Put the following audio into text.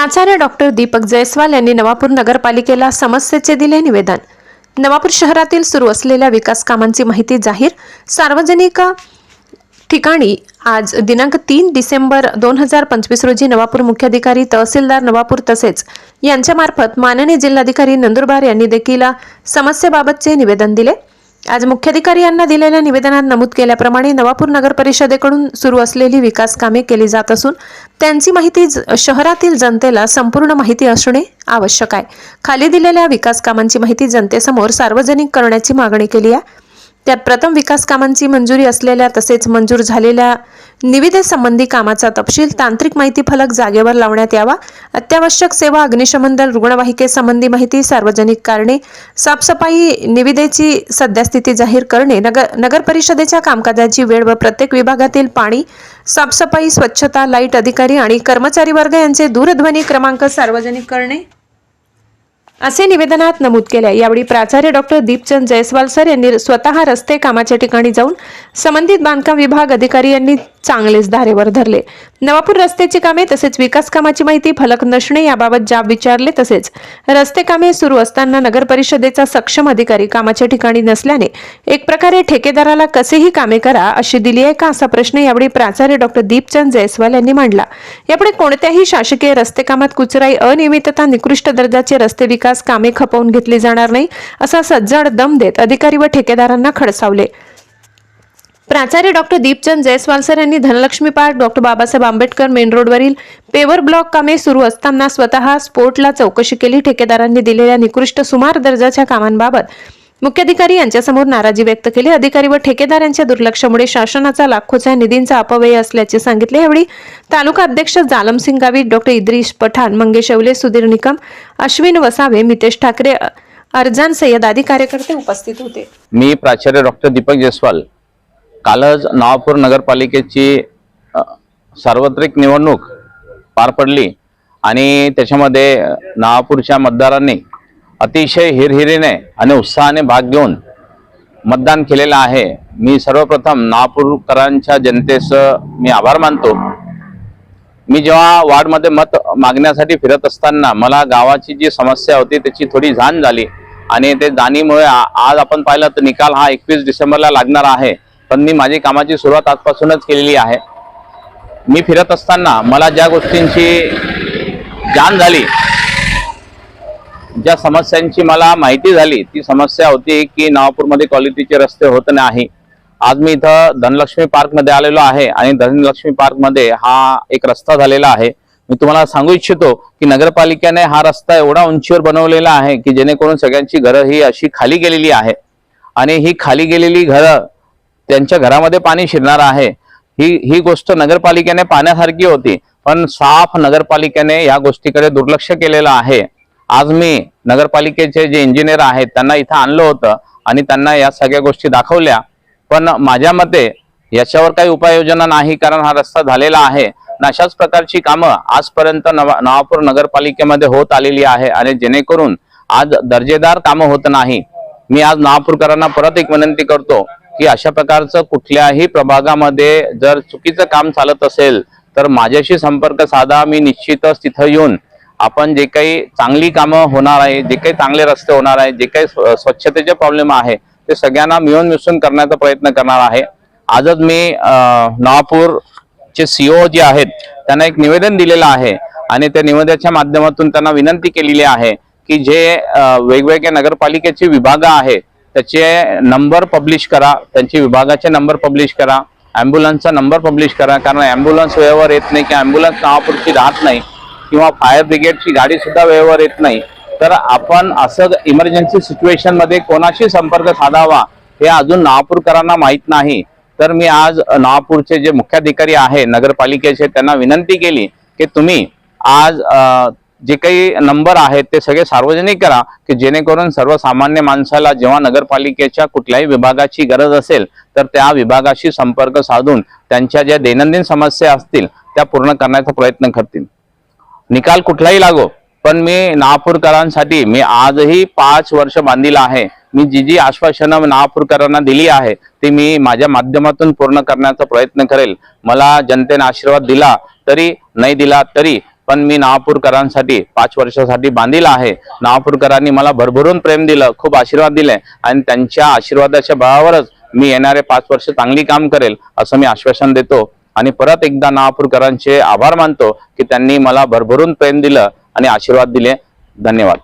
प्राचार्य डॉक्टर दीपक जयस्वाल यांनी नवापूर नगरपालिकेला समस्येचे दिले निवेदन। नवापूर शहरातील सुरू असलेल्या विकास कामांची माहिती जाहीर सार्वजनिक ठिकाणी आज दिनांक 3 डिसेंबर 2025 रोजी नवापूर मुख्याधिकारी तहसीलदार नवापूर तसेच यांच्यामार्फत माननीय जिल्हाधिकारी नंदुरबार यांनी देखील समस्येबाबतचे निवेदन दिले। आज मुख्याधिकारी यांना दिलेल्या निवेदनात नमूद केल्याप्रमाणे नवापूर नगर परिषदेकडून सुरू असलेली विकास कामे केली जात असून त्यांची माहिती शहरातील जनतेला संपूर्ण माहिती असणे आवश्यक आहे। खाली दिलेल्या विकास कामांची माहिती जनतेसमोर सार्वजनिक करण्याची मागणी केली आहे। त्यात प्रथम विकास कामांची मंजुरी असलेल्या तसेच मंजूर झालेल्या निविदेसंबंधी कामाचा तपशील तांत्रिक माहिती फलक जागेवर लावण्यात यावा। अत्यावश्यक सेवा अग्निशमन दल रुग्णवाहिकेसंबंधी माहिती सार्वजनिक करणे, साफसफाई निविदेची सद्यस्थिती जाहीर करणे, नगर परिषदेच्या कामकाजाची वेळ व प्रत्येक विभागातील पाणी, साफसफाई, स्वच्छता, लाईट अधिकारी आणि कर्मचारी वर्ग यांचे दूरध्वनी क्रमांक सार्वजनिक करणे असे निवेदनात नमूद केले। यावेळी प्राचार्य डॉक्टर दीपचंद जयस्वाल सर यांनी स्वतः रस्ते कामाच्या ठिकाणी जाऊन संबंधित बांधकाम विभाग अधिकारी यांनी चांगलेच धारेवर धरले। नवापूर रस्त्याची कामे तसेच विकास कामाची माहिती फलक नसणे याबाबत जाब विचारले। तसेच रस्ते कामे सुरू असताना नगर परिषदेचा सक्षम अधिकारी कामाच्या ठिकाणी नसल्याने एक प्रकारे ठेकेदाराला कसेही कामे करा अशी दिली आहे का असा प्रश्न यावेळी प्राचार्य डॉक्टर दीपचंद जयस्वाल यांनी मांडला। यापुढे कोणत्याही शासकीय रस्ते कामात कुचराई, अनियमितता, निकृष्ट दर्जाचे रस्ते विकास कामे खपवून घेतली जाणार नाही असा सज्जड दम देत अधिकारी व ठेकेदारांना खडसावले। प्राचार्य डॉक्टर दीपचंद जयस्वाल सर यांनी Dhanlaxmi park, doctor Babasaheb Ambedkar main रोडवरील पेवर ब्लॉक कामे सुरू असताना स्वतः स्पोर्टला चौकशी केली। ठेकेदारांनी दिलेल्या निकृष्ट सुमार दर्जाच्या कामांबाबत मुख्याधिकारी यांच्यासमोर नाराजी व्यक्त केली। अधिकारी व ठेकेदार यांच्या दुर्लक्षामुळे शासनाचा लाखोच्या निधींचा अपव्यय असल्याचे सांगितले। यावेळी तालुका अध्यक्ष जालमसिंग गावित, डॉक्टर इद्रिस पठाण, मंगेश अवले, सुधीर निकम, अश्विन वसावे, मितेश ठाकरे, अर्जान सय्यद आदी कार्यकर्ते उपस्थित होते। मी प्राचार्य डॉक्टर दीपक जयस्वाल कालच नवापूर नगरपालिकेची सार्वत्रिक निवडणूक पार पडली आणि त्याच्यामध्ये नवापूरच्या मतदारांनी अतिशय हिरहिरीने आणि उत्साहाने भाग घेऊन मतदान केलेलं आहे। मी सर्वप्रथम नवापूरकरांच्या जनतेचं मी आभार मानतो। मी जेव्हा वार्डमध्ये मत मागण्यासाठी फिरत असताना मला गावाची जी समस्या होती त्याची थोडी जाण झाली आणि ते जाणीमुळे आज आपण पाहिलं तर निकाल हा 21 डिसेंबरला लागणार आहे, पण मी माझी कामाची सुरुवात आजपासूनच केलेली आहे। मी फिरत असताना मला ज्या गोष्टींची जाण झाली, ज्या समस्यांची मला माहिती झाली, ती समस्या होती की नवापूरमध्ये क्वालिटीचे रस्ते होत नाही। आज मी इथं धनलक्ष्मी पार्क मध्ये आलेलो आहे आणि धनलक्ष्मी पार्क मध्ये हा एक रस्ता झालेला आहे। मी तुम्हाला सांगू इच्छितो की नगरपालिकेने हा रस्ता एवढा उंचीवर बनवलेला आहे की जेणेकरून सगळ्यांची घरं ही अशी खाली गेलेली आहे आणि ही खाली गेलेली घरं त्यांच्या घरामध्ये पाणी शिरणार आहे। ही गोष्ट नगरपालिकेने पाहण्यासारखी होती, पण साफ नगरपालिकेने या गोष्टीकडे दुर्लक्ष केलेलं आहे। आज मी नगरपालिकेचे जे इंजिनियर आहेत त्यांना इथं आणलं होतं आणि त्यांना या सगळ्या गोष्टी दाखवल्या, पण माझ्या मते याच्यावर काही उपाययोजना नाही, कारण हा रस्ता झालेला आहे। अशाच प्रकारची कामं आजपर्यंत नवापूर नगरपालिकेमध्ये होत आलेली आहे आणि जेणेकरून आज दर्जेदार कामं होत नाही। मी आज नवापूरकरांना परत एक विनंती करतो की अशा प्रकारचं कुठल्याही प्रभागामध्ये जर चुकीचं काम चालत असेल तर माझ्याशी संपर्क साधा। मी निश्चितच तिथं येऊन आपण जे काही चांगली कामं होणार आहे, जे काही चांगले रस्ते होणार आहे, जे काही स्वच्छतेचे प्रॉब्लेम आहे ते सगळ्यांना मिळून मिसळून करण्याचा प्रयत्न करणार आहे। आजच मी नवापूरचे CEO जे आहेत त्यांना एक निवेदन दिलेलं आहे आणि त्या निवेदनाच्या माध्यमातून त्यांना विनंती केलेली आहे की जे वेगवेगळ्या नगरपालिकेचे विभाग आहेत त्याचे नंबर पब्लिश करा, त्यांचे विभागाचे नंबर पब्लिश करा, ॲम्ब्युलन्सचा नंबर पब्लिश करा, कारण ॲम्ब्युलन्स वेळेवर येत नाही की ॲम्ब्युलन्स नवापूरची राहत नाही किंवा फायर ब्रिगेडची गाडी सुद्धा वेळेवर येत नाही, तर आपण असं इमर्जन्सी सिच्युएशन मध्ये कोणाशी संपर्क साधावा हे अजून नवापूरकरांना माहीत नाही। तर मी आज नवापूरचे जे मुख्याधिकारी आहे नगरपालिकेचे त्यांना विनंती केली की तुम्ही आज जे काही नंबर आहेत ते सगळे सार्वजनिक करा की जेणेकरून सर्वसामान्य माणसाला जेव्हा नगरपालिकेच्या कुठल्याही विभागाची गरज असेल तर त्या विभागाशी संपर्क साधून त्यांच्या ज्या दैनंदिन समस्या असतील त्या पूर्ण करण्याचा प्रयत्न करतील। निकाल कुठलाही लागो, पण मी नवापूरकरांसाठी मी आजही 5 वर्ष बांधील आहे। मी जी आश्वासनं नवापूरकरांना दिली आहे ती मी माझ्या माध्यमातून पूर्ण करण्याचा प्रयत्न करेल। मला जनतेने आशीर्वाद दिला तरी नाही दिला तरी पण मी नवापूरकरांसाठी 5 वर्षासाठी बांधील आहे. नवापूरकरांनी मला भरभरून प्रेम दिलं, खूप आशीर्वाद दिले आणि त्यांच्या आशीर्वादाच्या बळावरच मी येणारे 5 वर्ष चांगली काम करेल असं मी आश्वासन देतो. आणि परत एकदा नवापूरकरांचे आभार मानतो की त्यांनी मला भरभरून प्रेम दिलं आणि आशीर्वाद दिले. धन्यवाद.